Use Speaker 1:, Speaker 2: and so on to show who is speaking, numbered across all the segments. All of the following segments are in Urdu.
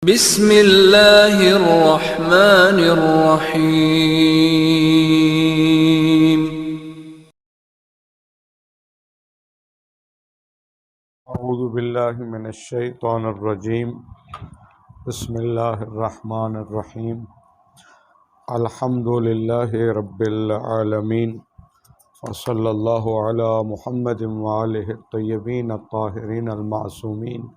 Speaker 1: بسم اللہ الرحمن الرحیم۔
Speaker 2: اعوذ باللہ من الشیطان الرجیم، بسم اللہ الرحمن الرحیم، الحمد للہ رب العالمین، وصلی اللہ علی محمد وآلہ الطیبین الطاہرین المعصومین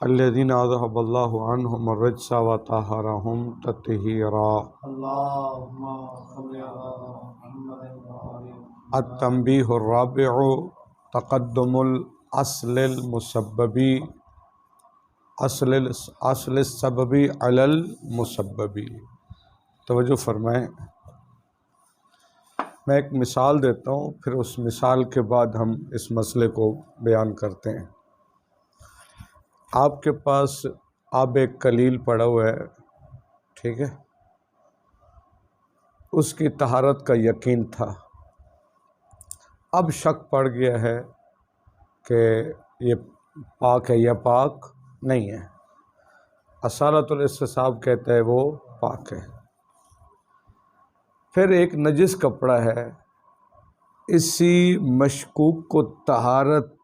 Speaker 2: الذین اذہب اللہ عنہم الرجس وطہرہم تطہیرا۔ التنبیہ الرابع، تقدم الاصل المسببی اصل السببی علی المسببی۔ توجہ فرمائیں، میں ایک مثال دیتا ہوں، پھر اس مثال کے بعد ہم اس مسئلے کو بیان کرتے ہیں۔ آپ کے پاس آب کلیل پڑا ہوا ہے، ٹھیک ہے، اس کی طہارت کا یقین تھا، اب شک پڑ گیا ہے کہ یہ پاک ہے یا پاک نہیں ہے۔ اصالۃ الاستصحاب کہتا ہے وہ پاک ہے۔ پھر ایک نجس کپڑا ہے، اسی مشکوک کو طہارت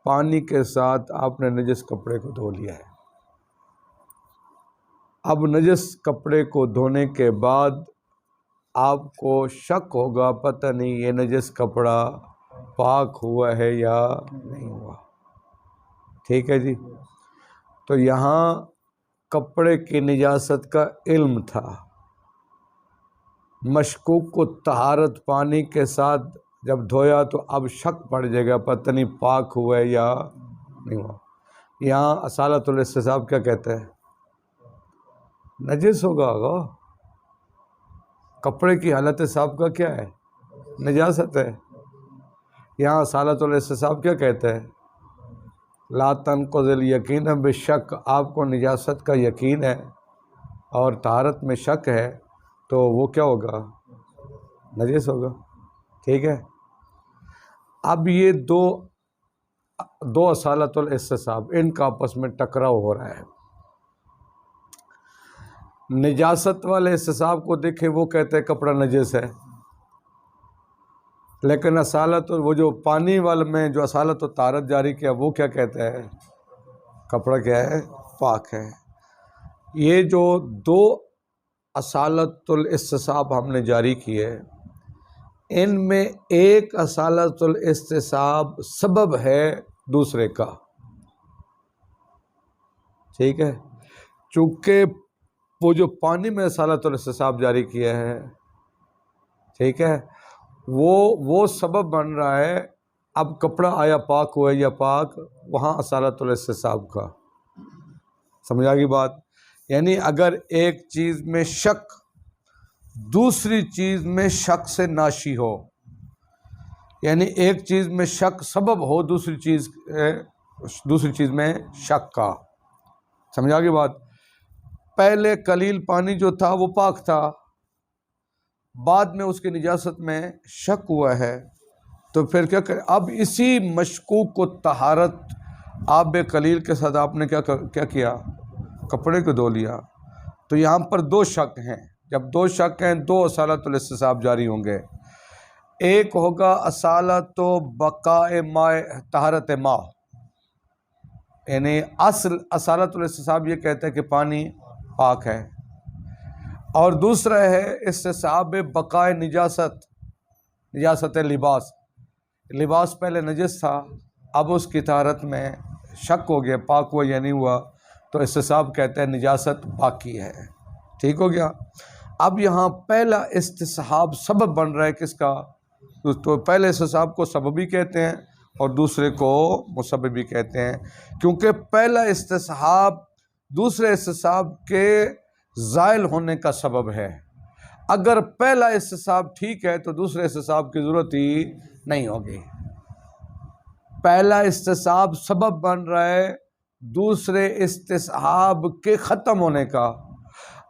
Speaker 2: پانی کے ساتھ آپ نے نجس کپڑے کو دھو لیا ہے۔ اب نجس کپڑے کو دھونے کے بعد آپ کو شک ہوگا، پتہ نہیں یہ نجس کپڑا پاک ہوا ہے یا نہیں ہوا، ٹھیک ہے جی۔ تو یہاں کپڑے کی نجاست کا علم تھا، مشکوک کو طہارت پانی کے ساتھ جب دھویا تو اب شک پڑ جائے گا، پتہ نہیں پاک ہوا ہے یا نہیں ہوا۔ یہاں اصالۃ الاستصحاب کیا کہتا ہے؟ نجس ہوگا کپڑے کی حالت صاف کا کیا ہے؟ نجاست ہے۔ یہاں اصالۃ الاستصحاب کیا کہتا ہے؟ لا تنقض الیقین بالشک، آپ کو نجاست کا یقین ہے اور طہارت میں شک ہے تو وہ کیا ہوگا؟ نجس ہوگا، ٹھیک ہے۔ اب یہ دو اصالۃ الاستصحاب، ان کا آپس میں ٹکراؤ ہو رہا ہے۔ نجاست والے استصحاب کو دیکھیں، وہ کہتے ہیں کپڑا نجس ہے، لیکن اصالت وہ جو پانی والے میں جو اصالت و طہارت جاری کیا وہ کیا کہتا ہے؟ کپڑا کیا ہے؟ پاک ہے۔ یہ جو دو اصالت الاستصحاب ہم نے جاری کیے، ان میں ایک اصالت الاستصحاب سبب ہے دوسرے کا، ٹھیک ہے۔ چونکہ وہ جو پانی میں اصالت الاستصحاب جاری کیا ہے، ٹھیک ہے، وہ سبب بن رہا ہے۔ اب کپڑا آیا پاک ہوا یا پاک، وہاں اصالت الاستصحاب کا، سمجھا گی بات؟ یعنی اگر ایک چیز میں شک دوسری چیز میں شک سے ناشی ہو، یعنی ایک چیز میں شک سبب ہو دوسری چیز میں شک کا، سمجھا گی بات؟ پہلے قلیل پانی جو تھا وہ پاک تھا، بعد میں اس کی نجاست میں شک ہوا ہے، تو پھر کیا کریں؟ اب اسی مشکوک کو طہارت آب قلیل کے ساتھ آپ نے کیا کیا؟ کپڑے کو دھو لیا۔ تو یہاں پر دو شک ہیں، جب دو شک ہیں دو اصالت الاستصحاب جاری ہوں گے۔ ایک ہوگا اصالت و بقاء ماء، طہارت ماء، یعنی اصل اصالت الاستصحاب یہ کہتا ہے کہ پانی پاک ہے، اور دوسرا ہے استصحاب بقاء نجاست لباس پہلے نجس تھا، اب اس کی طہارت میں شک ہو گیا پاک ہوا یا نہیں ہوا، تو استصحاب کہتا ہے نجاست باقی ہے، ٹھیک ہو گیا۔ اب یہاں پہلا استصحاب سبب بن رہا ہے کس کا؟ تو پہلے استصحاب کو سببی کہتے ہیں اور دوسرے کو مسببی کہتے ہیں، کیونکہ پہلا استصحاب دوسرے استصحاب کے زائل ہونے کا سبب ہے۔ اگر پہلا استصحاب ٹھیک ہے تو دوسرے استصحاب کی ضرورت ہی نہیں ہوگی۔ پہلا استصحاب سبب بن رہا ہے دوسرے استصحاب کے ختم ہونے کا۔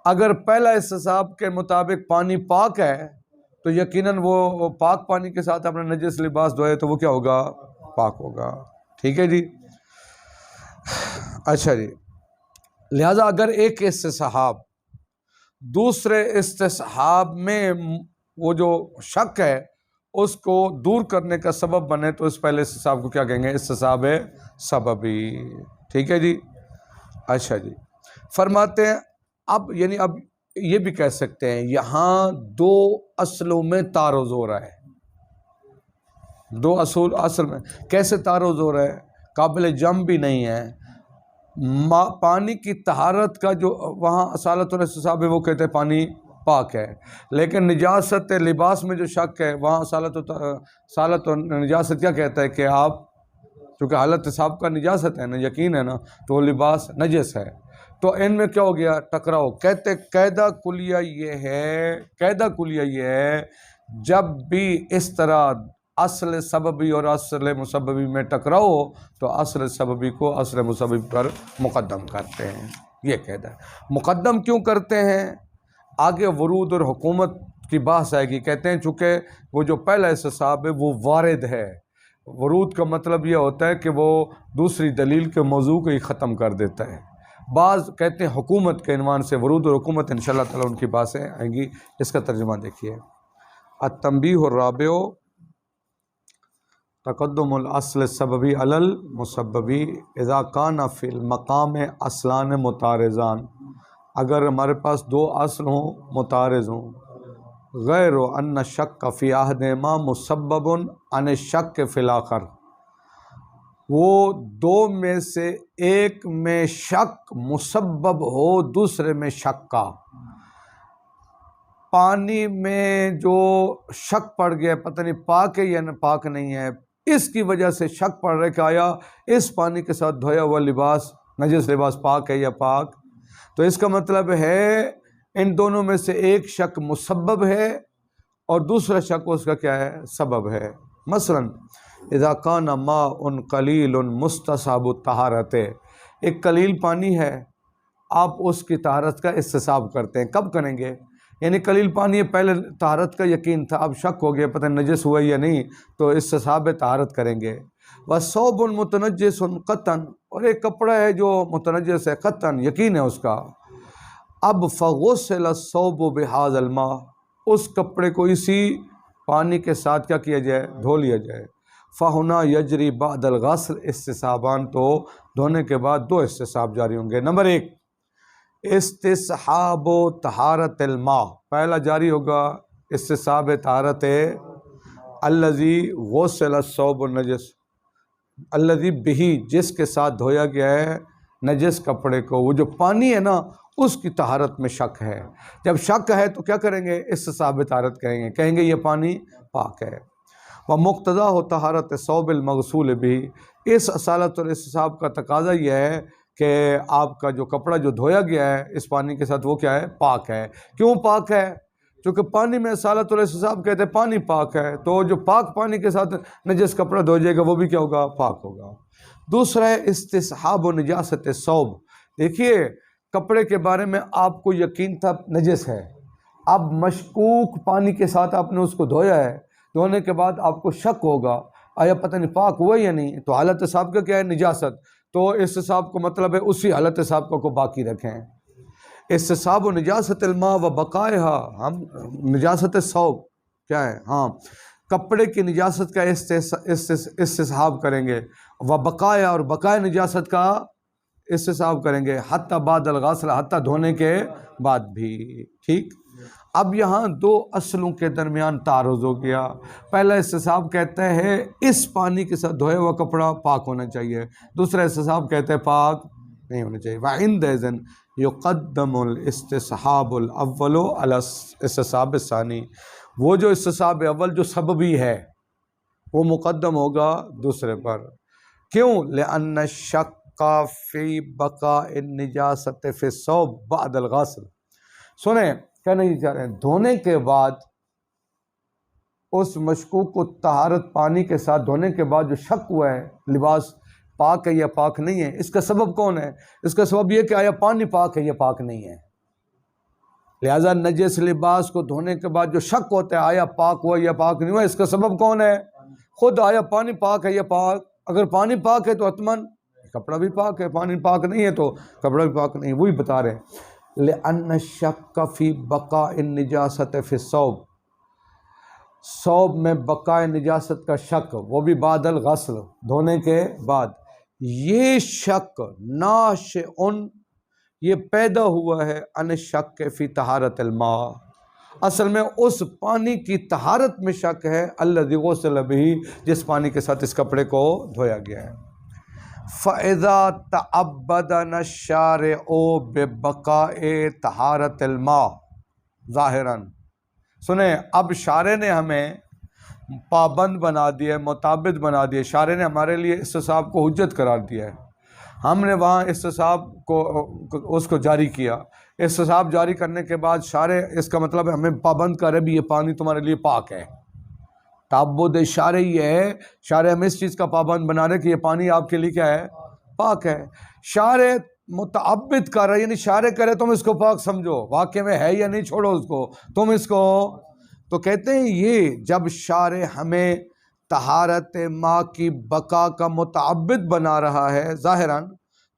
Speaker 2: اگر پہلا استصحاب کے مطابق پانی پاک ہے تو یقیناً وہ پاک پانی کے ساتھ اپنے نجس لباس دھوئے تو وہ کیا ہوگا؟ پاک ہوگا، ٹھیک ہے جی۔ اچھا جی، لہذا اگر ایک استصحاب دوسرے استصحاب میں وہ جو شک ہے اس کو دور کرنے کا سبب بنے تو اس پہلے استصحاب کو کیا کہیں گے؟ استصحاب سببی. ٹھیک ہے جی. اچھا جی، فرماتے ہیں اب یعنی اب یہ بھی کہہ سکتے ہیں یہاں دو اصلوں میں تعارض ہو رہا ہے. دو اصل میں کیسے تعارض ہو رہا ہے؟ قابل جم بھی نہیں ہے. پانی کی طہارت کا جو وہاں اصالت اور استصحاب ہے وہ کہتے ہیں پانی پاک ہے، لیکن نجاست لباس میں جو شک ہے وہاں اصالت اور نجاست کیا کہتا ہے کہ آپ چونکہ حالت حساب کا نجاست ہے نا، یقین ہے نا، تو وہ لباس نجس ہے. تو ان میں کیا ہو گیا؟ ٹکراؤ. کہتے قاعدہ کلیہ یہ ہے جب بھی اس طرح اصل سببی اور اصل مسببی میں ٹکراؤ تو اصل سببی کو اصل مسببی پر مقدم کرتے ہیں. یہ قاعدہ ہے. مقدم کیوں کرتے ہیں؟ آگے ورود اور حکومت کی بحث آئے گی. کہتے ہیں چونکہ وہ جو پہلا استصحاب ہے وہ وارد ہے. ورود کا مطلب یہ ہوتا ہے کہ وہ دوسری دلیل کے موضوع کو ہی ختم کر دیتا ہے. بعض کہتے ہیں حکومت کے عنوان سے ورود اور حکومت، انشاءاللہ تعالی ان کی باتیں آئیں گی. اس کا ترجمہ دیکھیے. التنبیہ الرابع تقدم الاصل السببی علی المسببی اذا کان فی المقام اصلان متعارضان. اگر ہمارے پاس دو اصل ہوں متعارض ہوں، غیر ان شک فی احدہما مسبب عن الشک فی الاخر، وہ دو میں سے ایک میں شک مسبب ہو دوسرے میں شک کا. پانی میں جو شک پڑ گیا پتہ نہیں پاک ہے یا پاک نہیں ہے، اس کی وجہ سے شک پڑ رہا ہے کہ آیا اس پانی کے ساتھ دھویا ہوا لباس نجس لباس پاک ہے یا پاک. تو اس کا مطلب ہے ان دونوں میں سے ایک شک مسبب ہے اور دوسرا شک اس کا کیا ہے؟ سبب ہے. مثلا اذا کان ماء قلیل مستصحب الطہارۃ، ایک قلیل پانی ہے، آپ اس کی طہارت کا استصحاب کرتے ہیں. کب کریں گے؟ یعنی قلیل پانی ہے، پہلے طہارت کا یقین تھا، اب شک ہو گیا پتہ نجس ہوا یا نہیں، تو استصحاب طہارت کریں گے. وثوب متنجس قطعا، اور ایک کپڑا ہے جو متنجس ہے قطعا، یقین ہے اس کا. اب فغسل الثوب بهذا الماء، اس کپڑے کو اسی پانی کے ساتھ کیا کیا جائے؟ دھو لیا جائے. فہنا یجری بعد الغسل استصحابان، تو دھونے کے بعد دو استصحاب جاری ہوں گے. نمبر ایک استصحاب طہارت الماء، پہلا جاری ہوگا استصحاب طہارت الذی غسل الثوب النجس، الذی بہ، جس کے ساتھ دھویا گیا ہے نجس کپڑے کو. وہ جو پانی ہے نا اس کی طہارت میں شک ہے. جب شک ہے تو کیا کریں گے؟ استصحاب طہارت کریں گے، کہیں گے یہ پانی پاک ہے. ومقتضا ہو طہارت ثوب المغسول بھی، اس اصالت اور استصحاب کا تقاضا یہ ہے کہ آپ کا جو کپڑا جو دھویا گیا ہے اس پانی کے ساتھ وہ کیا ہے؟ پاک ہے. کیوں پاک ہے؟ چونکہ پانی میں اصالت اور استصحاب کہتے ہیں پانی پاک ہے، تو جو پاک پانی کے ساتھ نجس کپڑا دھو جائے گا وہ بھی کیا ہوگا؟ پاک ہوگا. دوسرا ہے استصحاب و نجاست ثوب. دیکھیے کپڑے کے بارے میں آپ کو یقین تھا نجس ہے، اب مشکوک پانی کے ساتھ آپ نے اس کو دھویا ہے، دھونے کے بعد آپ کو شک ہوگا آیا پتہ نہیں پاک ہوا یا نہیں، تو حالت حساب کا کیا ہے؟ نجاست. تو استصحاب کو مطلب ہے اسی حالت حساب کو باقی رکھیں. استصحاب و نجاست الماء و بقائہا، ہم نجاست ثوب کیا ہے؟ ہاں کپڑے کی نجاست کا استصحاب کریں گے، و بقایا، اور بقائے نجاست کا استصحاب کریں گے، حتی بعد الغسل، حتی دھونے کے بعد بھی. ٹھیک. اب یہاں دو اصلوں کے درمیان تعارض ہو گیا. پہلا استصحاب کہتا ہے اس پانی کے ساتھ دھویا ہوا کپڑا پاک ہونا چاہیے، دوسرا استصحاب کہتا ہے پاک نہیں ہونا چاہیے. وعندئذ یقدم الاستصحاب الاول علی الاستصحاب الثانی، وہ جو استصحاب اول جو سببی ہے وہ مقدم ہوگا دوسرے پر. کیوں؟ لأن الشک فی بقاء النجاست فی الثوب بعد الغسل. سنیں کہنا یہ چاہ رہے ہیں دھونے کے بعد اس مشکوک کو طہارت پانی کے ساتھ دھونے کے بعد جو شک ہوا ہے لباس پاک ہے یا پاک نہیں ہے، اس کا سبب کون ہے؟ اس کا سبب یہ کہ آیا پانی پاک ہے یا پاک نہیں ہے. لہذا نجس لباس کو دھونے کے بعد جو شک ہوتا ہے آیا پاک ہوا یا پاک نہیں ہوا، اس کا سبب کون ہے؟ خود آیا پانی پاک ہے یا پاک. اگر پانی پاک ہے تو حتماً کپڑا بھی پاک ہے، پانی پاک نہیں ہے تو کپڑا بھی پاک نہیں ہے. وہی بتا رہے ہیں لِأَنَّ الشَّكَّ فِي بَقَاءِ النِّجَاسَةِ فِي الثَّوْبِ، ثوب میں بقائے نجاست کا شک، وہ بھی بعد الغسل، دھونے کے بعد. یہ شک ناشئ، یہ پیدا ہوا ہے عن الشک فی طہارت الماء، اصل میں اس پانی کی طہارت میں شک ہے الذی غسل بہ، جس پانی کے ساتھ اس کپڑے کو دھویا گیا ہے. فَإِذَا تَعَبَّدَنَا الشَّارِعُ بِبَقَاءِ طَہَارَةِ الماء ظاہراً. سنیں، اب شارع نے ہمیں پابند بنا دیا، متعبد بنا دیا. شارع نے ہمارے لیے استصحاب کو حجت قرار دیا ہے. ہم نے وہاں استصحاب کو اس کو جاری کیا. استصحاب جاری کرنے کے بعد شارع، اس کا مطلب ہے ہمیں پابند کرے بھی یہ پانی تمہارے لیے پاک ہے. تعبد شارع یہ ہے، شارع ہمیں اس چیز کا پابند بنا رہے کہ یہ پانی آپ کے لیے کیا ہے؟ پاک ہے. شارع متعبد کر رہا ہے، یعنی شارع کرے تم اس کو پاک سمجھو، واقع میں ہے یا نہیں چھوڑو اس کو، تم اس کو. تو کہتے ہیں یہ جب شارع ہمیں طہارت ماء کی بقا کا متعبد بنا رہا ہے ظاہراً،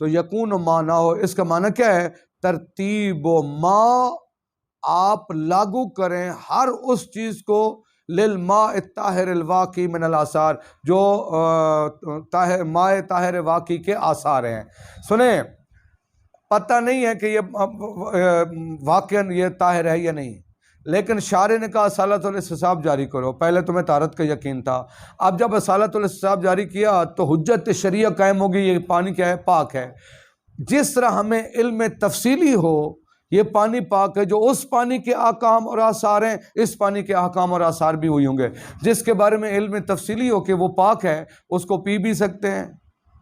Speaker 2: تو یکون معنی ہو، اس کا معنی کیا ہے؟ ترتیب و ما، آپ لاگو کریں ہر اس چیز کو للماء الطاہر الواقی من الآثار، جو ماء طاہر واقعی کے آثار ہیں. سنیں، پتہ نہیں ہے کہ یہ واقعاً یہ طاہر ہے یا نہیں، لیکن شارع نے کہا اصالۃ الاستصحاب جاری کرو. پہلے تمہیں طہارت کا یقین تھا، اب جب اصالۃ الاستصحاب جاری کیا تو حجت شرعیہ قائم ہوگی، یہ پانی کیا ہے؟ پاک ہے. جس طرح ہمیں علم تفصیلی ہو یہ پانی پاک ہے، جو اس پانی کے احکام اور آثار ہیں، اس پانی کے احکام اور آثار بھی ہوئی ہوں گے. جس کے بارے میں علم تفصیلی ہو کہ وہ پاک ہے، اس کو پی بھی سکتے ہیں،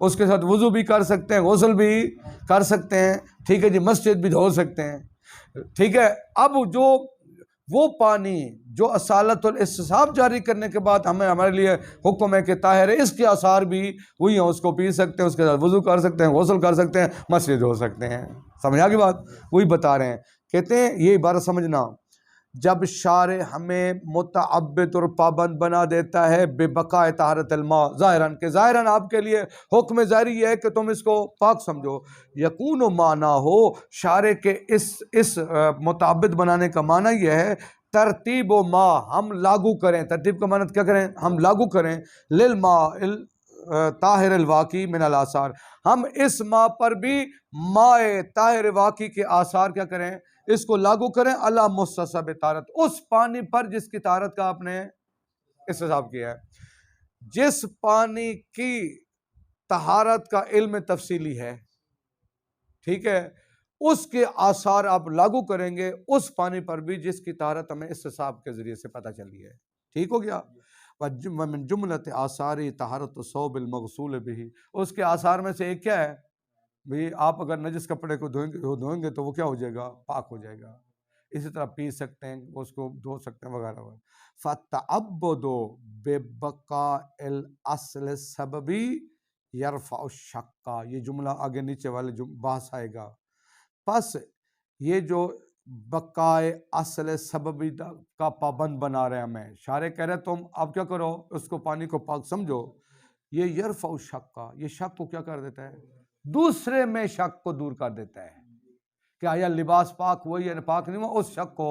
Speaker 2: اس کے ساتھ وضو بھی کر سکتے ہیں، غسل بھی کر سکتے ہیں، ٹھیک ہے جی، مسجد بھی دھو سکتے ہیں، ٹھیک ہے. اب جو وہ پانی جو اصالت الاستصحاب جاری کرنے کے بعد ہمارے لیے حکم ہے کہ طاہر ہے، اس کے آثار بھی وہی ہیں، اس کو پی سکتے ہیں، اس کے ساتھ وضو کر سکتے ہیں، غسل کر سکتے ہیں، مسجد ہو سکتے ہیں. سمجھا کی بات؟ وہی بتا رہے ہیں. کہتے ہیں یہ عبارت سمجھنا، جب شارع ہمیں متعبد اور پابند بنا دیتا ہے بے بقائے طہارت الماء ظاہراً، کہ ظاہراً آپ کے لیے حکم ظاہری یہ ہے کہ تم اس کو پاک سمجھو. یکون و معنی ہو، شارع کے اس متعبد بنانے کا معنی یہ ہے ترتیب و ما، ہم لاگو کریں. ترتیب کا معنی کیا کریں؟ ہم لاگو کریں للماء طاہر الواقی من الآثار، ہم اس ماء پر بھی ماء طاہر واقعی کے آثار کیا کریں؟ اس کو لاگو کریں. اللہ مستصحب طہارت، اس پانی پر جس کی طہارت کا آپ نے استصحاب کیا ہے. جس پانی کی طہارت کا علم تفصیلی ہے، ٹھیک ہے، اس کے آثار آپ لاگو کریں گے اس پانی پر بھی جس کی طہارت ہمیں استصحاب کے ذریعے سے پتہ چلی ہے. ٹھیک ہو گیا؟ وَمِن جُمْلَةِ آثَارِ طَہَارَةُ الثَّوْبِ الْمَغْسُولِ بِهِ، اس کے آثار میں سے ایک کیا ہے بھئی؟ آپ اگر نجس کپڑے کو دھوئیں گے تو وہ کیا ہو جائے گا؟ پاک ہو جائے گا. اسی طرح پی سکتے ہیں، اس کو دھو سکتے ہیں وغیرہ وغیرہ. فَتَعَبُّدُ بِبَقَاءِ الْأَصْلِ السَّبَبِ يَرْفَعُ الشَّكَّ، یہ جملہ آگے نیچے والے بحث آئے گا. پس یہ جو بقائے اصل سببی کا پابند بنا رہے ہیں ہمیں، شارع کہہ رہے تم اب کیا کرو؟ اس کو پانی کو پاک سمجھو. یہ یرفع الشک، یہ شک کو کیا کر دیتا ہے؟ دوسرے میں شک کو دور کر دیتا ہے کہ آیا لباس پاک ہوا یا پاک نہیں ہوا. اس شک کو،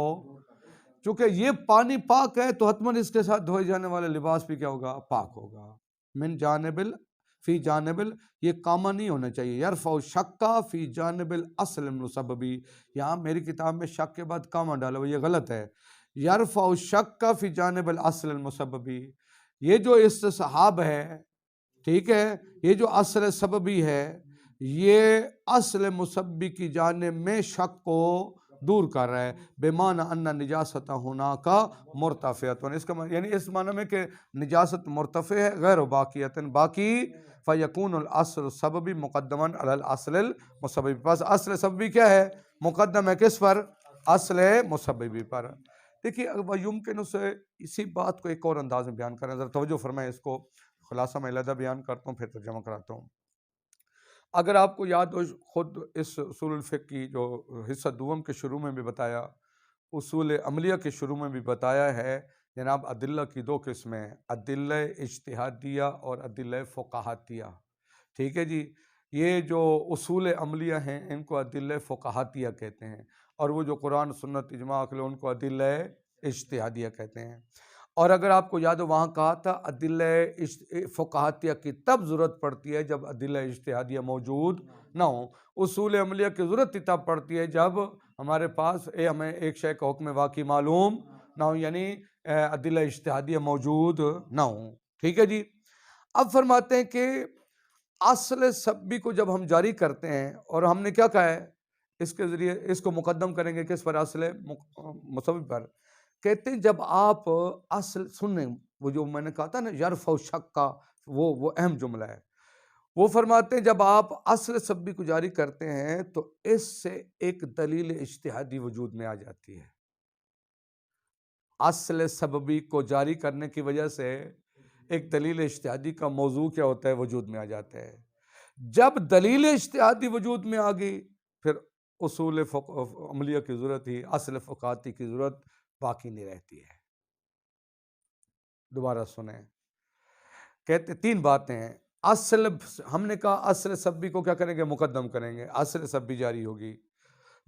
Speaker 2: چونکہ یہ پانی پاک ہے تو حتماً اس کے ساتھ دھوئے جانے والے لباس بھی کیا ہوگا؟ پاک ہوگا. من جانب فی جانب، یہ کامہ نہیں ہونا چاہیے. یرفع الشک فی جانب الاصل المسببی، یہاں میری کتاب میں شک کے بعد کامہ ڈالا ہوا، یہ غلط ہے. یرفع الشک فی جانب الاصل المسببی، یہ جو استصحاب ہے، ٹھیک ہے، یہ جو اصل سببی ہے، یہ اصل مسبی کی جانب میں شک کو دور کر رہا ہے. بمعنی ان نجاست ہونا کا مرتفعۃ، اس کا یعنی اس معنی میں کہ نجاست مرتفع ہے غیر باقیۃ باقی. فیکون الاصل سببی مقدما علی الاصل المسببی، پس اصل سببی کیا ہے؟ مقدم ہے کس پر؟ اصل مسببی پر. دیکھیے یمکن سے اسی بات کو ایک اور انداز میں بیان کریں، ذرا توجہ فرمائیں. اس کو خلاصہ میں علیحدہ بیان کرتا ہوں پھر ترجمہ کراتا ہوں. اگر آپ کو یاد ہو، خود اس اصول الفقہ کی جو حصہ دوم کے شروع میں بھی بتایا، اصول عملیہ کے شروع میں بھی بتایا ہے جناب، ادلہ کی دو قسمیں، ادلہ اجتہادیہ اور ادلہ فقہاتیہ. ٹھیک ہے جی، یہ جو اصول عملیہ ہیں ان کو ادلہ فقہاتیہ کہتے ہیں، اور وہ جو قرآن سنت اجماع عقل ان کو ادلہ اجتہادیہ کہتے ہیں۔ اور اگر آپ کو یاد ہو وہاں کہا تھا ادلہ فقہاتیہ کی تب ضرورت پڑتی ہے جب ادلہ اجتہادیہ موجود نہ ہوں، اصول عملیہ کی ضرورت ہی تب پڑتی ہے جب ہمارے پاس ہمیں ایک شے کا حکم واقعی معلوم نہ ہو، یعنی ادلہ اجتہادیہ موجود نہ ہوں۔ ٹھیک ہے جی۔ اب فرماتے ہیں کہ اصل سبی کو جب ہم جاری کرتے ہیں، اور ہم نے کیا کہا ہے اس کے ذریعے اس کو مقدم کریں گے کس پر؟ اصل مسبب پر۔ کہتے ہیں جب آپ اصل سنیں، وہ جو میں نے کہا تھا نا یرفع شک کا، وہ اہم جملہ ہے۔ وہ فرماتے ہیں جب آپ اصل سبی کو جاری کرتے ہیں تو اس سے ایک دلیل اجتہادی وجود میں آ جاتی ہے۔ اصل سببی کو جاری کرنے کی وجہ سے ایک دلیل اجتہادی کا موضوع کیا ہوتا ہے؟ وجود میں آ جاتا ہے۔ جب دلیل اجتہادی وجود میں آ گئی پھر اصول عملیہ کی ضرورت ہی، اصل فقہاتی کی ضرورت باقی نہیں رہتی ہے۔ دوبارہ سنیں، کہتے تین باتیں ہیں۔ اصل، ہم نے کہا اصل سبی کو کیا کریں گے؟ مقدم کریں گے، اصل سبی جاری ہوگی۔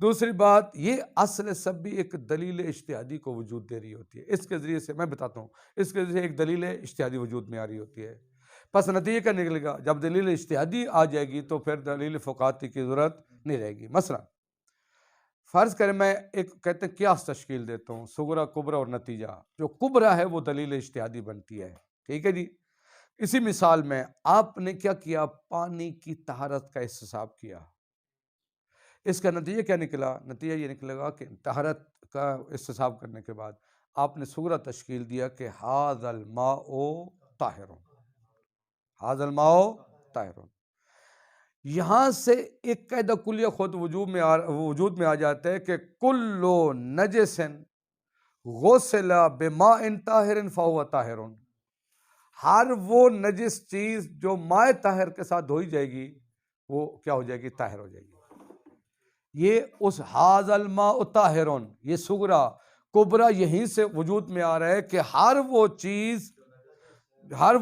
Speaker 2: دوسری بات، یہ اصل سبی ایک دلیل اجتہادی کو وجود دے رہی ہوتی ہے، اس کے ذریعے سے میں بتاتا ہوں، اس کے ذریعے سے ایک دلیل اجتہادی وجود میں آ رہی ہوتی ہے۔ پس نتیجہ کیا نکلے گا؟ جب دلیل اجتہادی آ جائے گی تو پھر دلیل فقہاتی کی ضرورت نہیں رہے گی۔ مثلا فرض کریں میں ایک کہتے ہیں قیاس تشکیل دیتا ہوں، صغرا، کبرا اور نتیجہ۔ جو کبرا ہے وہ دلیل اجتہادی بنتی ہے۔ ٹھیک ہے جی۔ اسی مثال میں آپ نے کیا کیا؟ پانی کی طہارت کا استصحاب کیا۔ اس کا نتیجہ کیا نکلا؟ نتیجہ یہ نکلے گا کہ طہارت کا استصحاب کرنے کے بعد آپ نے صغرا تشکیل دیا کہ ھذا الماء طاہر، ھذا الماء طاہر۔ یہاں سے ایک قاعدہ کلیہ خود وجود میں آ جاتا ہے کہ کل نجس غسل بماء طاہر فہو طاہر۔ ہر وہ نجس چیز جو ماء طاہر کے ساتھ دھوئی جائے گی وہ کیا ہو جائے گی؟ طاہر ہو جائے گی۔ یہ اس ھذا الماء طاہر، یہ صغرا کبرا یہیں سے وجود میں آ رہا ہے کہ ہر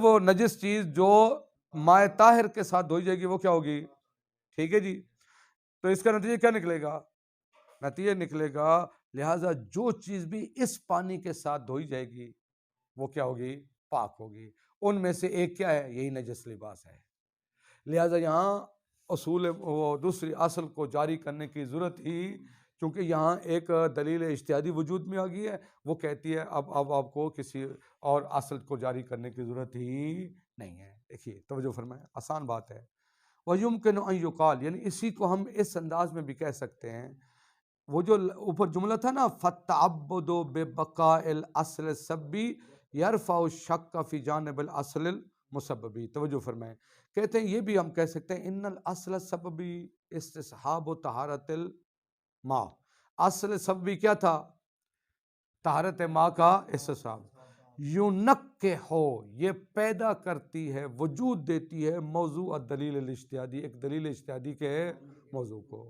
Speaker 2: وہ نجس چیز جو ماء طاہر کے ساتھ دھوئی جائے گی وہ کیا ہوگی؟ ٹھیک ہے جی۔ تو اس کا نتیجہ کیا نکلے گا؟ نتیجہ نکلے گا لہٰذا جو چیز بھی اس پانی کے ساتھ دھوئی جائے گی وہ کیا ہوگی؟ پاک ہوگی۔ ان میں سے ایک کیا ہے؟ یہی نجس لباس ہے۔ لہٰذا یہاں اصول وہ دوسری اصل کو جاری کرنے کی ضرورت ہی، چونکہ یہاں ایک دلیل اجتہادی وجود میں آ گئی ہے، وہ کہتی ہے اب آپ کو کسی اور اصل کو جاری کرنے کی ضرورت ہی نہیں ہے۔ دیکھیے توجہ فرمائیں، آسان بات ہے۔ وَيُمْكِنُ أَن يُقَالَ، یعنی اسی کو ہم اس انداز میں بھی کہہ سکتے ہیں، وہ جو اوپر جملہ تھا نا فَالتَّعَبُّدُ بِبَقَاءِ الْأَصْلِ السَّبِّ يَرْفَعُ الشَّكَّ فِي جَانِبِ الْأَصْلِ الْمُسَبَّبِ۔ توجہ فرمائیں، کہتے ہیں یہ بھی ہم کہہ سکتے ہیں ان الاصل السببی استصحاب طہارت الماء۔ اصل سببی کیا تھا؟ طہارت ماء کا استصحاب۔ ہو، یہ پیدا کرتی ہے، وجود دیتی ہے موضوع الدلیل الاجتہادی، ایک دلیل اجتہادی کے موضوع کو۔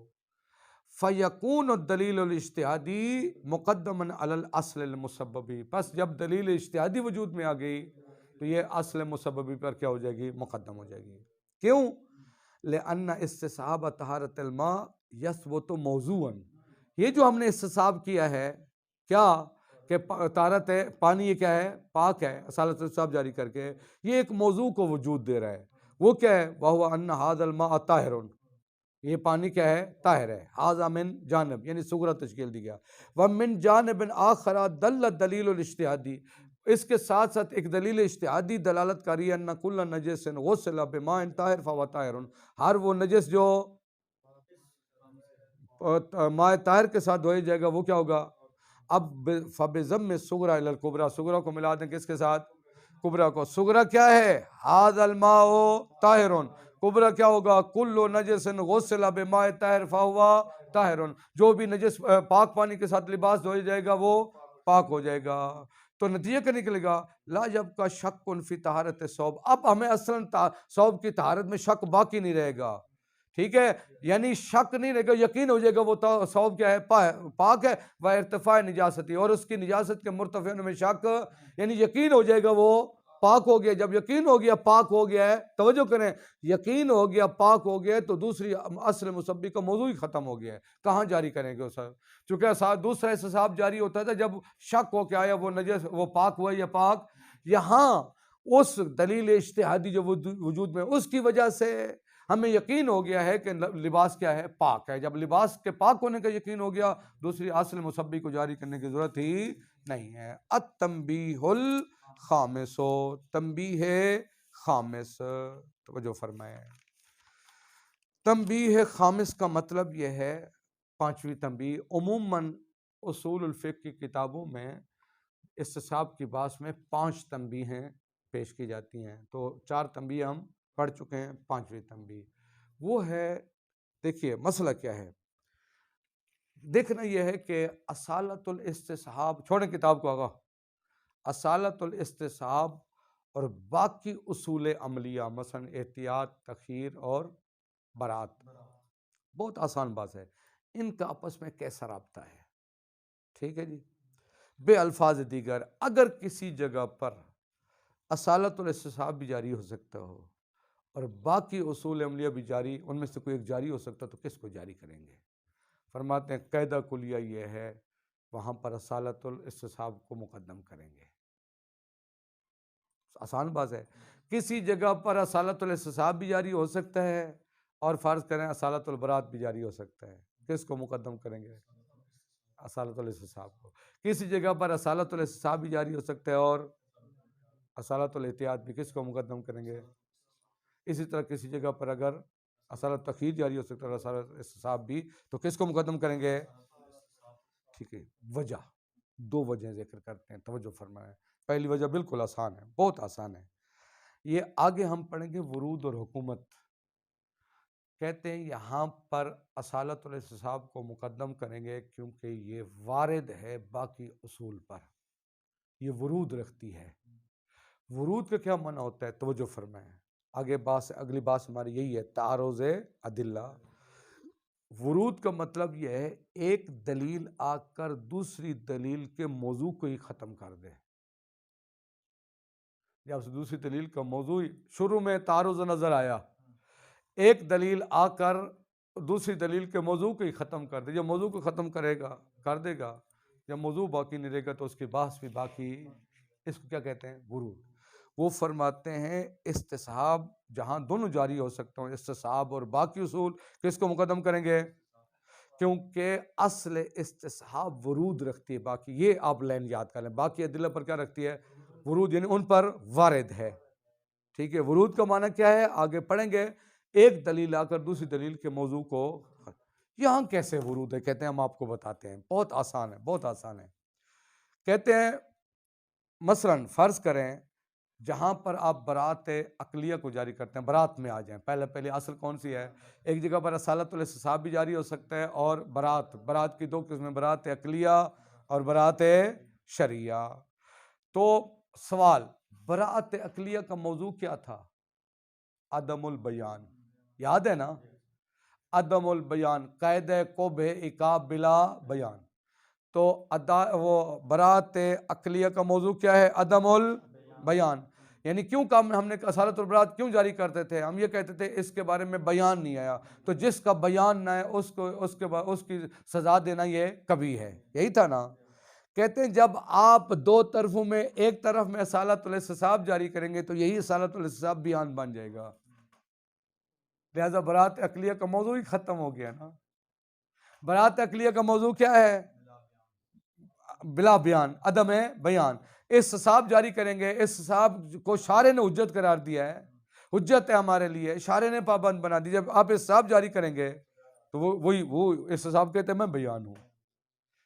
Speaker 2: فیکون الدلیل الاجتہادی مقدما علی الاصل المسببی، پس جب دلیل اجتہادی وجود میں آ گئی تو یہ اصل مسببی پر کیا ہو جائے گی؟ مقدم ہو جائے گی۔ کیوں؟ لأن استصحاب طہارت الماء یثبت موضوعا، یہ جو ہم نے استصحاب کیا ہے کیا کہ طہارت ہے، پانی یہ کیا ہے؟ پاک ہے، اصالت استصحاب جاری کر کے یہ ایک موضوع کو وجود دے رہا ہے۔ وہ کیا ہے؟ وَهُوَ أَنَّ هَذَا الْمَاءَ طَاهِرٌ، یہ پانی کیا ہے؟ طاہر ہے۔ هَذَا من جانب، یعنی صغرا تشکیل دی گیا۔ وَمِن جانب آخر دل الدلیل الاجتہادی، اس کے ساتھ ساتھ ایک دلیل اجتہادی دلالت کری ان کل نجس غسل بماء طاہر فهو طاہر، ہر وہ نجس جو ماء طاہر کے ساتھ دھویا جائے گا وہ کیا ہوگا؟ اب فبضم الصغرى الى الكبرى، صغرا کو ملا دیں کس کے ساتھ؟ کبرا کو۔ صغرا کیا ہے؟ هذا الماء طاہر، کبرا کیا ہوگا؟ کل نجس غسل بماء طاہر فهو طاہر، جو بھی نجس پاک پانی کے ساتھ لباس دھویا جائے گا وہ پاک ہو جائے گا۔ تو نتیجہ کیا نکلے گا؟ لا یبقی شک فی طہارت الثوب، اب ہمیں اصلا ثوب کی طہارت میں شک باقی نہیں رہے گا۔ ٹھیک ہے، یعنی شک نہیں رہے گا، یقین ہو جائے گا وہ ثوب کیا ہے؟ پاک ہے۔ و ارتفاع نجاستی، اور اس کی نجاست کے مرتفع ہونے میں شک، یعنی یقین ہو جائے گا وہ پاک ہو گیا. جب یقین ہو گیا پاک ہو گیا ہے, توجہ کریں, یقین ہو گیا پاک ہو گیا تو دوسری اصل مسبی کا موضوع ہی ختم ہو گیا ہے. کہاں جاری کریں گے اسے؟ چونکہ دوسرا استصحاب جاری ہوتا تھا جب شک ہو کہ آیا وہ نجس وہ پاک ہوا یا پاک. یہاں اس دلیل اجتہادی جو وجود میں اس کی وجہ سے ہمیں یقین ہو گیا ہے کہ لباس کیا ہے؟ پاک ہے. جب لباس کے پاک ہونے کا یقین ہو گیا دوسری اصل مسبی کو جاری کرنے کی ضرورت ہی نہیں ہے. التنبیہ الخامس, تنبیہ خامس, توجہ فرمائیں. تنبیہ خامس کا مطلب یہ ہے, پانچویں تنبیہ. عموماً اصول الفقہ کی کتابوں میں استصحاب کی بحث میں 5 تنبیہیں پیش کی جاتی ہیں. تو 4 تنبیہ ہم پڑھ چکے ہیں. پانچویں تنبیہ وہ ہے, دیکھیے مسئلہ کیا ہے. دیکھنا یہ ہے کہ اصالت الاستصحاب, چھوڑیں کتاب کو آگا, اصالت الاستصحاب اور باقی اصول عملیہ مثلا احتیاط, تخیر اور برات, بہت آسان بات ہے. ان کا آپس میں کیسا رابطہ ہے؟ ٹھیک ہے جی. بے الفاظ دیگر, اگر کسی جگہ پر اصالت الاستصحاب بھی جاری ہو سکتا ہو اور باقی اصول عملیہ بھی جاری, ان میں سے کوئی ایک جاری ہو سکتا تو کس کو جاری کریں گے؟ فرماتے ہیں قاعدہ کلیہ یہ ہے, وہاں پر اصالت الاستصحاب کو مقدم کریں گے. آسان بات ہے. کسی جگہ پر اصالت الاستصحاب بھی جاری ہو سکتا ہے اور فرض کریں اصالت البراۃ بھی جاری ہو سکتا ہے, کس کو مقدم کریں گے؟ اصالت الاستصحاب کو. کسی جگہ پر اصالت الاستصحاب بھی جاری ہو سکتا ہے اور اصالت الاحتیاط بھی, کس کو مقدم کریں گے؟ اسی طرح کسی جگہ پر اگر اصالت تخیر جاری ہو سکتا ہے اور اصالت استصحاب بھی, تو کس کو مقدم کریں گے؟ ٹھیک ہے. وجہ, 2 وجہیں ذکر کرتے ہیں, توجہ فرمائیں. پہلی وجہ بالکل آسان ہے, بہت آسان ہے. یہ آگے ہم پڑھیں گے ورود اور حکومت. کہتے ہیں یہاں پر اصالت الاستصحاب کو مقدم کریں گے کیونکہ یہ وارد ہے باقی اصول پر, یہ ورود رکھتی ہے. ورود کا کیا معنی ہوتا ہے؟ توجہ فرمائیں. آگے اگلی بات ہماری یہی ہے, تعارض ادلہ. ورود کا مطلب یہ ہے ایک دلیل آ کر دوسری دلیل کے موضوع کو ہی ختم کر دے. جب سے دوسری دلیل کا موضوع شروع میں تعارض نظر آیا, ایک دلیل آ کر دوسری دلیل کے موضوع کو ہی ختم کر دے. جب موضوع کو ختم کرے گا کر دے گا, جب موضوع باقی نہیں رہے گا تو اس کی بحث بھی باقی. اس کو کیا کہتے ہیں؟ ورود. وہ فرماتے ہیں استصحاب جہاں دونوں جاری ہو سکتے ہیں, استصحاب اور باقی اصول, کس کو مقدم کریں گے؟ کیونکہ اصل استصحاب ورود رکھتی ہے. باقی یہ آپ لائن یاد کر لیں, باقی ادلہ پر کیا رکھتی ہے؟ ورود, یعنی ان پر وارد ہے. ٹھیک ہے. ورود کا معنی کیا ہے آگے پڑھیں گے. ایک دلیل آ کر دوسری دلیل کے موضوع کو. یہاں کیسے ورود ہے؟ کہتے ہیں ہم آپ کو بتاتے ہیں, بہت آسان ہے, بہت آسان ہے. کہتے ہیں مثلا فرض کریں جہاں پر آپ برات عقلیہ کو جاری کرتے ہیں, برات میں آ جائیں. پہلے اصل کون سی ہے؟ ایک جگہ پر اصالت الاستصحاب بھی جاری ہو سکتا ہے اور برات کی 2 قسمیں, برات عقلیہ اور برات شرعیہ. تو سوال, برات عقلیہ کا موضوع کیا تھا؟ عدم البیان, یاد ہے نا؟ عدم البیان, قاعدہ قبح عقاب بلا بیان. تو وہ برات عقلیہ کا موضوع کیا ہے؟ عدم البیان. یعنی کیوں ہم نے اصالت البراۃ کیوں جاری کرتے تھے؟ ہم یہ کہتے تھے اس کے بارے میں بیان نہیں آیا, تو جس کا بیان نہ ہے اس کی سزا دینا یہ کبھی ہے. یہی تھا نا؟ کہتے ہیں جب آپ 2 طرفوں میں, ایک طرف میں اصالت الاستصحاب جاری کریں گے تو یہی اصالت الاستصحاب بیان بن جائے گا. لہذا برات عقلیہ کا موضوع ہی ختم ہو گیا نا. برات عقلیہ کا موضوع کیا ہے؟ بلا بیان, عدم بیان. استصحاب جاری کریں گے, استصحاب کو شارع نے حجت قرار دیا ہے, حجت ہے ہمارے لیے, شارع نے پابند بنا دی. جب آپ استصحاب جاری کریں گے تو وہ استصحاب کہتے ہیں میں بیان ہوں.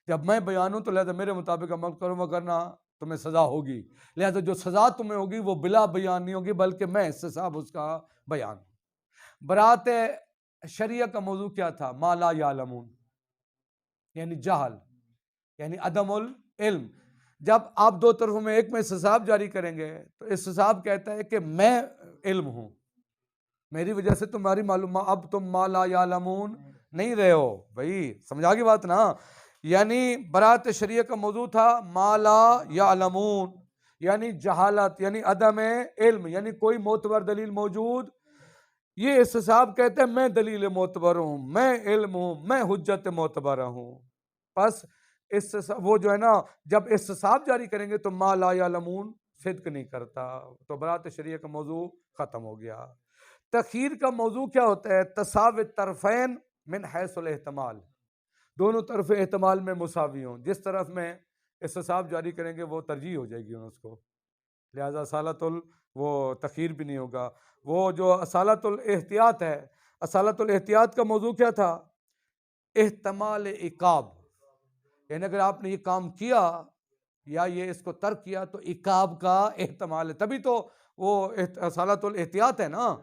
Speaker 2: جب میں بیان ہوں تو لہذا میرے مطابق عمل کرو, وگرنہ تمہیں سزا ہوگی. لہذا جو سزا تمہیں ہوگی وہ بلا بیان نہیں ہوگی بلکہ میں استصحاب اس کا بیان ہوں. برات شریعہ کا موضوع کیا تھا؟ ما لا یعلمون, یعنی جہل, یعنی عدم العلم. جب آپ 2 طرفوں میں ایک میں استصحاب جاری کریں گے تو استصحاب کہتا ہے کہ میں علم ہوں, میری وجہ سے تمہاری معلومات, اب تم ما لا یعلمون نہیں رہے ہو. بھائی سمجھا کی بات نا؟ یعنی برات شریعہ کا موضوع تھا ما لا یعلمون, یعنی جہالت، یعنی عدم علم، یعنی کوئی معتبر دلیل موجود، یہ استصحاب کہتے ہیں میں دلیل معتبر ہوں، میں علم ہوں، میں حجت معتبر ہوں. پس وہ جو ہے نا جب استصحاب جاری کریں گے تو ما لا یعلمون صدق نہیں کرتا، تو برات شریعہ کا موضوع ختم ہو گیا. تخیر کا موضوع کیا ہوتا ہے؟ تساوی الطرفین من حیث الاحتمال، دونوں طرف احتمال میں مساوی ہوں، جس طرف میں استصحاب جاری کریں گے وہ ترجیح ہو جائے گی اس کو، لہذا اصالت وہ تخیر بھی نہیں ہوگا. وہ جو اصالت الاحتیاط ہے، اصالت الاحتیاط کا موضوع کیا تھا؟ احتمال عقاب، یعنی اگر آپ نے یہ کام کیا یا یہ اس کو ترک کیا تو عقاب کا احتمال ہے، تبھی تو وہ اصالت الاحتیاط ہے نا.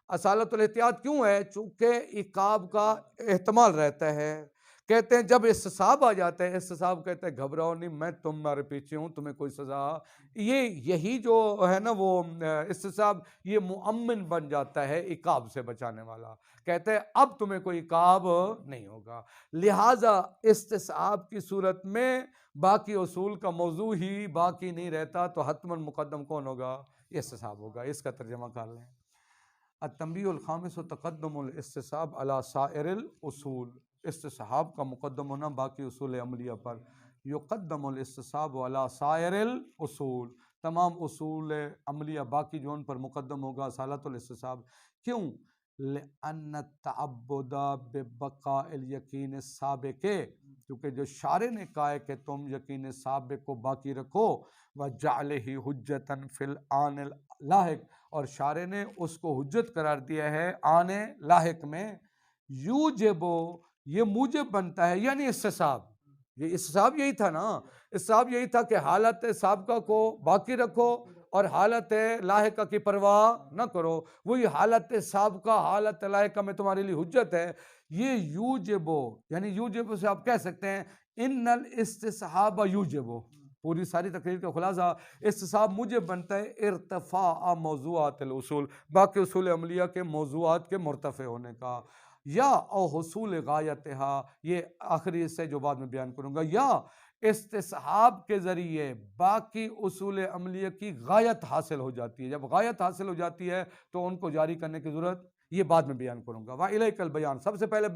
Speaker 2: اصالت الاحتیاط کیوں ہے؟ چونکہ عقاب کا احتمال رہتا ہے. کہتے ہیں جب استصحاب آ جاتا ہے، استصحاب کہتے ہیں گھبراؤ نہیں، میں تمہارے پیچھے ہوں، تمہیں کوئی سزا، یہی جو ہے نا وہ استصحاب یہ مؤمن بن جاتا ہے عقاب سے بچانے والا. کہتے ہیں اب تمہیں کوئی عقاب نہیں ہوگا. لہٰذا استصحاب کی صورت میں باقی اصول کا موضوع ہی باقی نہیں رہتا، تو حتماً مقدم کون ہوگا؟ استصحاب ہوگا. اس کا ترجمہ کر لیں. التنبیہ الخامس تقدم الاستصحاب علی سائر الاصول، استصحاب کا مقدم ہونا باقی اصول عملیہ پر. یقدم الاستصحاب علی سائر الاصول، تمام اصول عملیہ باقی جو ان پر مقدم ہوگا اصالت الاستصحاب. کیوں؟ لأن التعبد ببقاء الیقین السابق، کیونکہ جو شارع نے کہا ہے کہ تم یقین سابق کو باقی رکھو، وجعلہ حجتا فی الآن اللاحق، اور شارع نے اس کو حجت قرار دیا ہے آنے لاحق میں. یوجبو، یہ موجب بنتا ہے، یعنی استصحاب، یہ استصحاب یہی تھا نا، استصحاب یہی تھا کہ حالت سابقہ کو باقی رکھو اور حالت لاحقہ کی پرواہ نہ کرو. وہی حالت سابقہ حالت لاحقہ میں تمہارے لیے حجت ہے. یہ یوجبو، یعنی یوجبو سے آپ کہہ سکتے ہیں ان الاستصحاب یوجبو، پوری ساری تقریر کا خلاصہ استصحاب موجب بنتا ہے ارتفاع موضوعات الاصول، باقی اصول عملیہ کے موضوعات کے مرتفع ہونے کا، یا او حصول غایتہا، یہ آخری سے جو بعد میں بیان کروں گا، یا استصحاب کے ذریعے باقی اصول عملیہ کی غایت حاصل ہو جاتی ہے. جب غایت حاصل ہو جاتی ہے تو ان کو جاری کرنے کی ضرورت، یہ بعد میں بیان کروں گا. وَإِلَيْكَ الْبَيَانُ، سب سے پہلے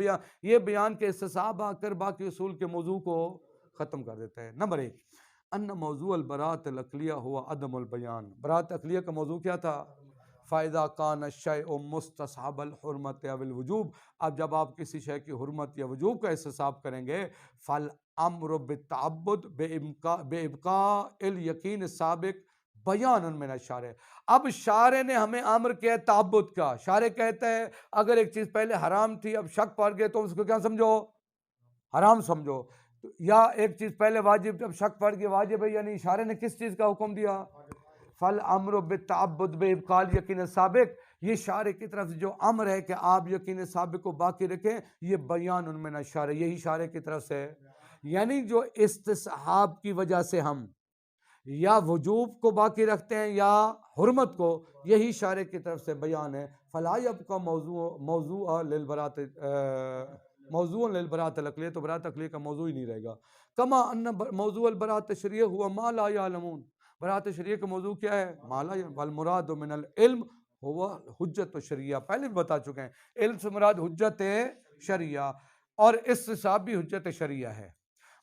Speaker 2: یہ بیان کہ استصحاب آ کر باقی اصول کے موضوع کو ختم کر دیتا ہے. نمبر 1، ان موضوع البراءۃ العقلیہ ہوا عدم البیان. براءۃ عقلیہ کا موضوع کیا تھا؟ فائدہ کان الشیء مستصحب الحرمت او الوجوب، اب جب آپ کسی شے کی حرمت یا وجوب کا استصحاب کریں گے، فالامر بالتعبد بابقاء الیقین السابق بیان من الشارع. اب شارع نے ہمیں امر کیا ہے تعبد کا. شارع کہتا ہے اگر ایک چیز پہلے حرام تھی اب شک پڑ گئے تو اس کو کیا سمجھو؟ حرام سمجھو. یا ایک چیز پہلے واجب جب شک پڑ گئی واجب ہے، یعنی شارع نے کس چیز کا حکم دیا؟ فالامر بالتعبد بابقاء الیقین السابق، یہ شارع کی طرف سے جو امر ہے کہ آپ یقین سابق کو باقی رکھیں، یہ بیان من الشارع، یہی شارع کی طرف سے ہے. یعنی جو استصحاب کی وجہ سے ہم یا وجوب کو باقی رکھتے ہیں یا حرمت کو، یہی شارع کی طرف سے بیان ہے. فلا یبقى موضوع للبراءۃ العقلیہ، تو براءۃ عقلیہ کا موضوع ہی نہیں رہے گا. کما ان موضوع البراءۃ الشریعہ ہوا ما لا یعلمون، براءۃ شریعہ کا موضوع کیا ہے؟ ما لا یعلمون. والمراد من العلم ہوا حجت الشریعہ، پہلے بھی بتا چکے ہیں، علم سے مراد حجت شریعہ، اور استصحاب بھی حجت شریعہ ہے.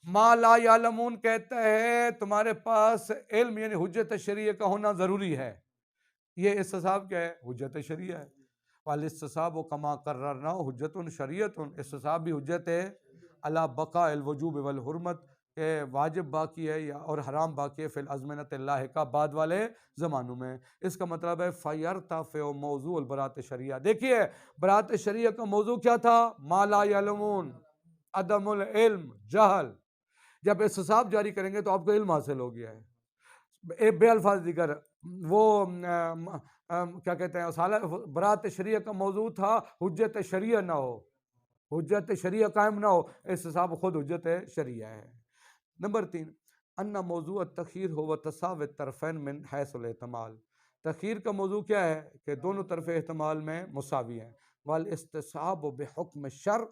Speaker 2: ما لا یعلمون کہتا ہے تمہارے پاس علم یعنی حجت شریعہ کا ہونا ضروری ہے. یہ استصحاب کیا ہے؟ حجت شریعہ ہے. والاستصحاب کما قررنا حجت شریعت، استصحاب بھی حجت ہے علی بقاء الوجوب والحرمت، کہ واجب باقی ہے یا اور حرام باقی ہے فی الازمنۃ اللاحقہ، بعد والے زمانوں میں. اس کا مطلب ہے فیرتفع موضوع البراءۃ شریعہ. دیکھیے براءۃ شریعہ کا موضوع کیا تھا؟ ما لا یعلمون، عدم العلم، جہل. جب استصحاب جاری کریں گے تو آپ کو علم حاصل ہو گیا ہے. بے الفاظ دیگر وہ کیا کہتے ہیں، براءۃ شریعہ کا موضوع تھا حجت شریعہ نہ ہو، حجت شریعہ قائم نہ ہو، استصحاب خود حجت شریعہ ہے. نمبر 3، ان موضوع التخیر ہو تساوی الطرفین من حیث الاحتمال. تخیر کا موضوع کیا ہے؟ کہ دونوں طرف احتمال میں مساوی ہیں. والاستصحاب بحکم الشرع،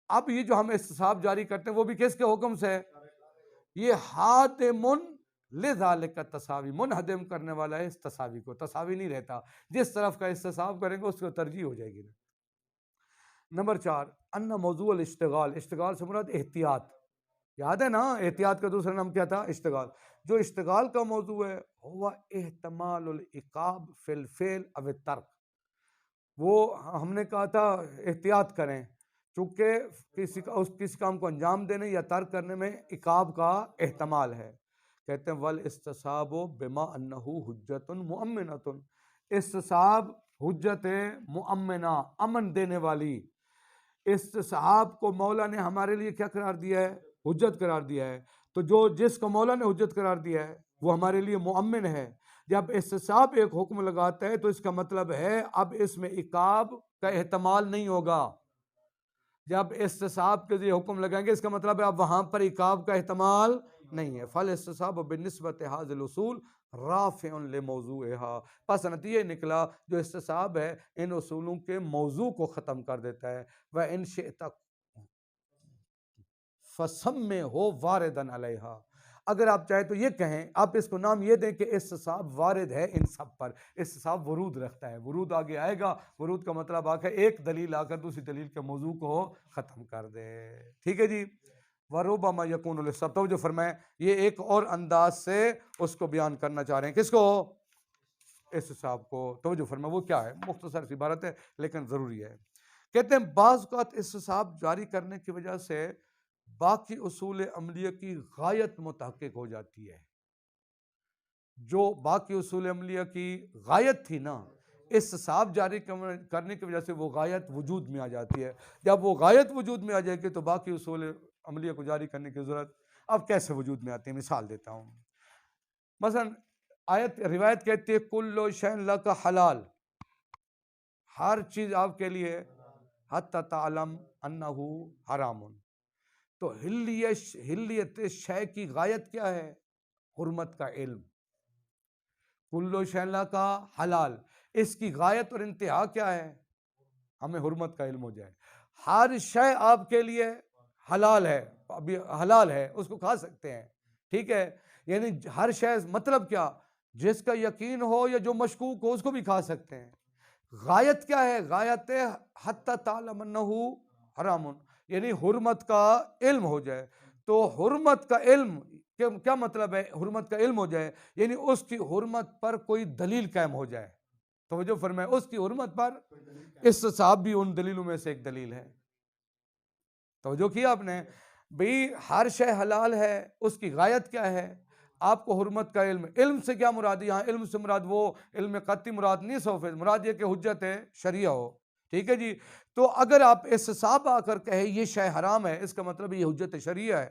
Speaker 2: اب یہ جو ہم استصحاب جاری کرتے ہیں وہ بھی کس کے حکم سے ہے؟ یہ حاتم لذالک تساوی منہدم کرنے والا ہے اس تساوی کو، تساوی نہیں رہتا، جس طرف کا استصحاب کریں گے اس کو ترجیح ہو جائے گی نا۔ نمبر 4 ان موضوع الاشتغال، اشتغال سے مراد احتیاط، یاد ہے نا احتیاط کا دوسرا نام کیا تھا؟ اشتغال۔ جو اشتغال کا موضوع ہے ہوا احتمال العقاب فی الفعل او الترک، وہ ہم نے کہا تھا احتیاط کریں چونکہ کسی کام کو انجام دینے یا ترک کرنے میں عقاب کا احتمال ہے۔ کہتے ہیں والاستصحاب بما انہ حجت مؤمنۃ، استصحاب حجت مؤمنہ، امن دینے والی، استصحاب کو مولا نے ہمارے لیے کیا قرار دیا ہے؟ حجت قرار دیا ہے۔ تو جو جس کو مولا نے حجت قرار دیا ہے وہ ہمارے لیے مؤمن ہے۔ جب استصحاب ایک حکم لگاتا ہے تو اس کا مطلب ہے اب اس میں عقاب کا احتمال نہیں ہوگا۔ جب استصحاب کے لیے حکم لگائیں گے اس کا مطلب ہے اب وہاں پر عقاب کا احتمال نہیں ہے۔ فالاستصحاب بالنسبۃ ھذا الاصول رافع لموضوعها، پس نتیجہ نکلا جو استصحاب ہے ان اصولوں کے موضوع کو ختم کر دیتا ہے۔ وَإِن شِئْتَ فَسَمِّهُ وَارِدًا عَلَيْهَا، اگر آپ چاہیں تو یہ کہیں، آپ اس کو نام یہ دیں کہ استصحاب وارد ہے ان سب پر، استصحاب ورود رکھتا ہے، ورود آگے آئے گا، ورود کا مطلب آخر ایک دلیل آ کر دوسری دلیل کے موضوع کو ختم کر دے، ٹھیک ہے جی۔ وَرُبَّمَا يَكُونُ الْإِسْتِصْحَابُ، توجہ فرمائیں یہ ایک اور انداز سے اس کو بیان کرنا چاہ رہے ہیں، کس کو؟ استصحاب کو، توجہ فرمائیں وہ کیا ہے، مختصر سی عبارت ہے لیکن ضروری ہے۔ کہتے ہیں بعض اوقات استصحاب جاری کرنے کی وجہ سے باقی اصول عملیہ کی غایت متحقق ہو جاتی ہے۔ جو باقی اصول عملیہ کی غایت تھی نا، استصحاب جاری کرنے کی وجہ سے وہ غایت وجود میں آ جاتی ہے۔ جب وہ غایت وجود میں آ جائے گی تو باقی اصول عملیہ کو جاری کرنے کی ضرورت اب کیسے وجود میں آتی ہے؟ مثال دیتا ہوں، مثلا آیت روایت کہتی ہے کل شیء لک حلال، ہر چیز آپ کے لیے حتی تعلم انہ حرام، تو حلیت شے کی غایت کیا ہے؟ حرمت کا علم۔ کل شیء لک حلال، اس کی غایت اور انتہا کیا ہے؟ ہمیں حرمت کا علم ہو جائے۔ ہر شے آپ کے لیے حلال ہے، ابھی حلال ہے، اس کو کھا سکتے ہیں، ٹھیک ہے، یعنی ہر شے مطلب کیا؟ جس کا یقین ہو یا جو مشکوک ہو اس کو بھی کھا سکتے ہیں۔ غایت کیا ہے؟ غایت حتی تعلم انہ حرام، یعنی حرمت کا علم ہو جائے۔ تو حرمت کا علم کیا مطلب ہے؟ حرمت کا علم ہو جائے یعنی اس کی حرمت پر کوئی دلیل قائم ہو جائے، توجہ فرمائے، اس کی حرمت پر استصحاب بھی ان دلیلوں میں سے ایک دلیل ہے۔ توجہ کیا آپ نے؟ بھئی ہر شے حلال ہے، اس کی غایت کیا ہے؟ آپ کو حرمت کا علم، علم سے کیا مراد؟ یہاں علم سے مراد وہ علم قطعی مراد نہیں، صوفے مراد یہ کہ حجت شریعہ ہو، ٹھیک ہے جی۔ تو اگر آپ استصحاب آ کر کہے یہ شے حرام ہے، اس کا مطلب یہ حجت شریعہ ہے،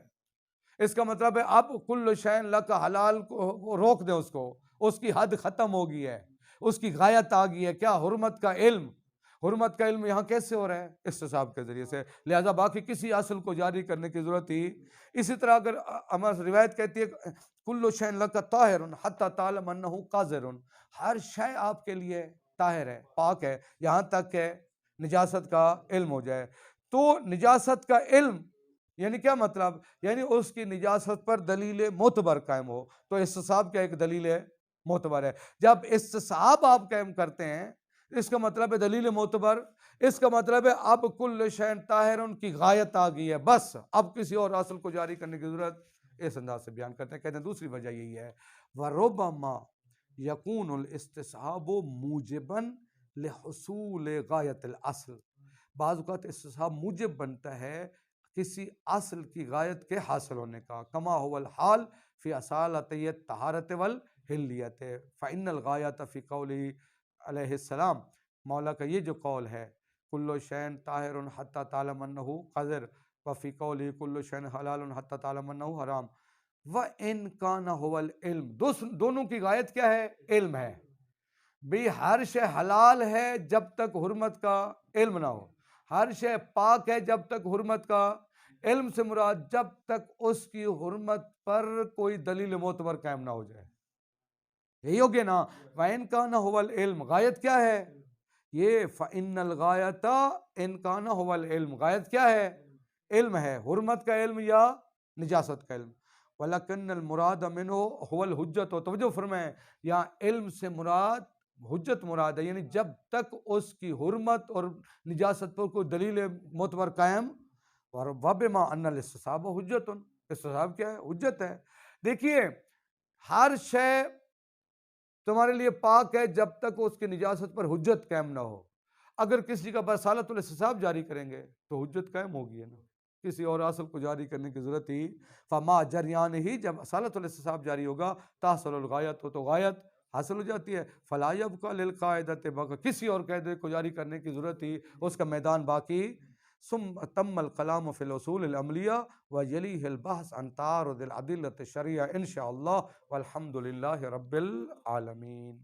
Speaker 2: اس کا مطلب ہے آپ کل شیء لک حلال کو روک دیں، اس کی حد ختم ہو گئی ہے، اس کی غایت آ گئی ہے، کیا؟ حرمت کا علم۔ حرمت کا علم یہاں کیسے ہو رہا ہے؟ استصحاب کے ذریعے سے، لہذا باقی کسی اصل کو جاری کرنے کی ضرورت ہی۔ اسی طرح اگر ہماری روایت کہتی ہے کل شیء لک طاہر حتی تعلم انہ قاذر، ہر شے آپ کے لیے طاہر ہے، پاک ہے، یہاں تک کہ نجاست کا علم ہو جائے۔ تو نجاست کا علم یعنی کیا مطلب؟ یعنی اس کی نجاست پر دلیل معتبر قائم ہو، تو استصحاب کیا ایک دلیل معتبر ہے۔ جب استصحاب آپ قائم کرتے ہیں اس کا مطلب ہے دلیل معتبر، اس کا مطلب ہے اب کل شیء طاہر ان کی غایت آ گئی ہے، بس اب کسی اور اصل کو جاری کرنے کی ضرورت، اس انداز سے بیان کرتے ہیں۔ کہتے ہیں دوسری وجہ یہی ہے وَرُبَّمَا يَكُونُ الْإِسْتِصْحَابُ مُوجِبًا لِحُصُولِ غایت الْأَصْل، بعض اوقات استصحاب موجب بنتا ہے کسی اصل کی غایت کے حاصل ہونے کا، کما هو الحال فی اصالتی الطہارۃ والحلیۃ فإن الغایۃ فی قوله علیہ السلام، مولا کا یہ جو قول ہے کل شیء طاہر حتی تعلم انہ قذر، وفی قوله کل شیء حلال حتی تعلم انہ حرام، وإن کان هو العلم، دونوں کی غایت کیا ہے؟ علم ہے۔ بھی ہر شے حلال ہے جب تک حرمت کا علم نہ ہو، ہر شے پاک ہے جب تک حرمت کا علم سے مراد جب تک اس کی حرمت پر کوئی دلیل معتبر قائم نہ ہو جائے، یہی ہوگی نا۔ وَإِن كَانَ هُوَ الْعِلْمُ، غایت کیا ہے؟ یہ فَإِنَّ الْغَایَةَ إِن كَانَ هُوَ الْعِلْمُ، غایت کیا ہے؟ علم ہے، حرمت کا علم یا نجاست کا علم۔ وَلَكِنَّ الْمُرَادَ مِنْهُ هُوَ الْحُجَّةُ. توجہ فرمائیں یہاں علم سے مراد حجت مراد ہے، یعنی جب تک اس کی حرمت اور نجاست پر کوئی دلیل معتبر قائم. اور وَبِمَا أَنَّ الْاسْتِصْحَابَ حُجَّةٌ، استصحاب کیا ہے؟ حجت ہے. دیکھیے ہر شے تمہارے لیے پاک ہے جب تک اس کی نجاست پر حجت قائم نہ ہو. اگر کسی کا بصالۃ الاستصحاب جاری کریں گے تو حجت قائم ہوگی نا، کسی اور اصل کو جاری کرنے کی ضرورت ہی. فما جریان ہی جب اصالۃ الاستصحاب جاری ہوگا تحصل الغایت ہو تو غایت حاصل ہو جاتی ہے. فلا یبقى للقاعدۃ بقى، کسی اور قاعدے کو جاری کرنے کی ضرورت ہی، اس کا میدان باقی. ثم تم الکلام فی الاصول العملیہ ویلیہ البحث عن تعارض الادلۃ الشرعیہ ان شاء اللہ والحمد للہ رب العالمین.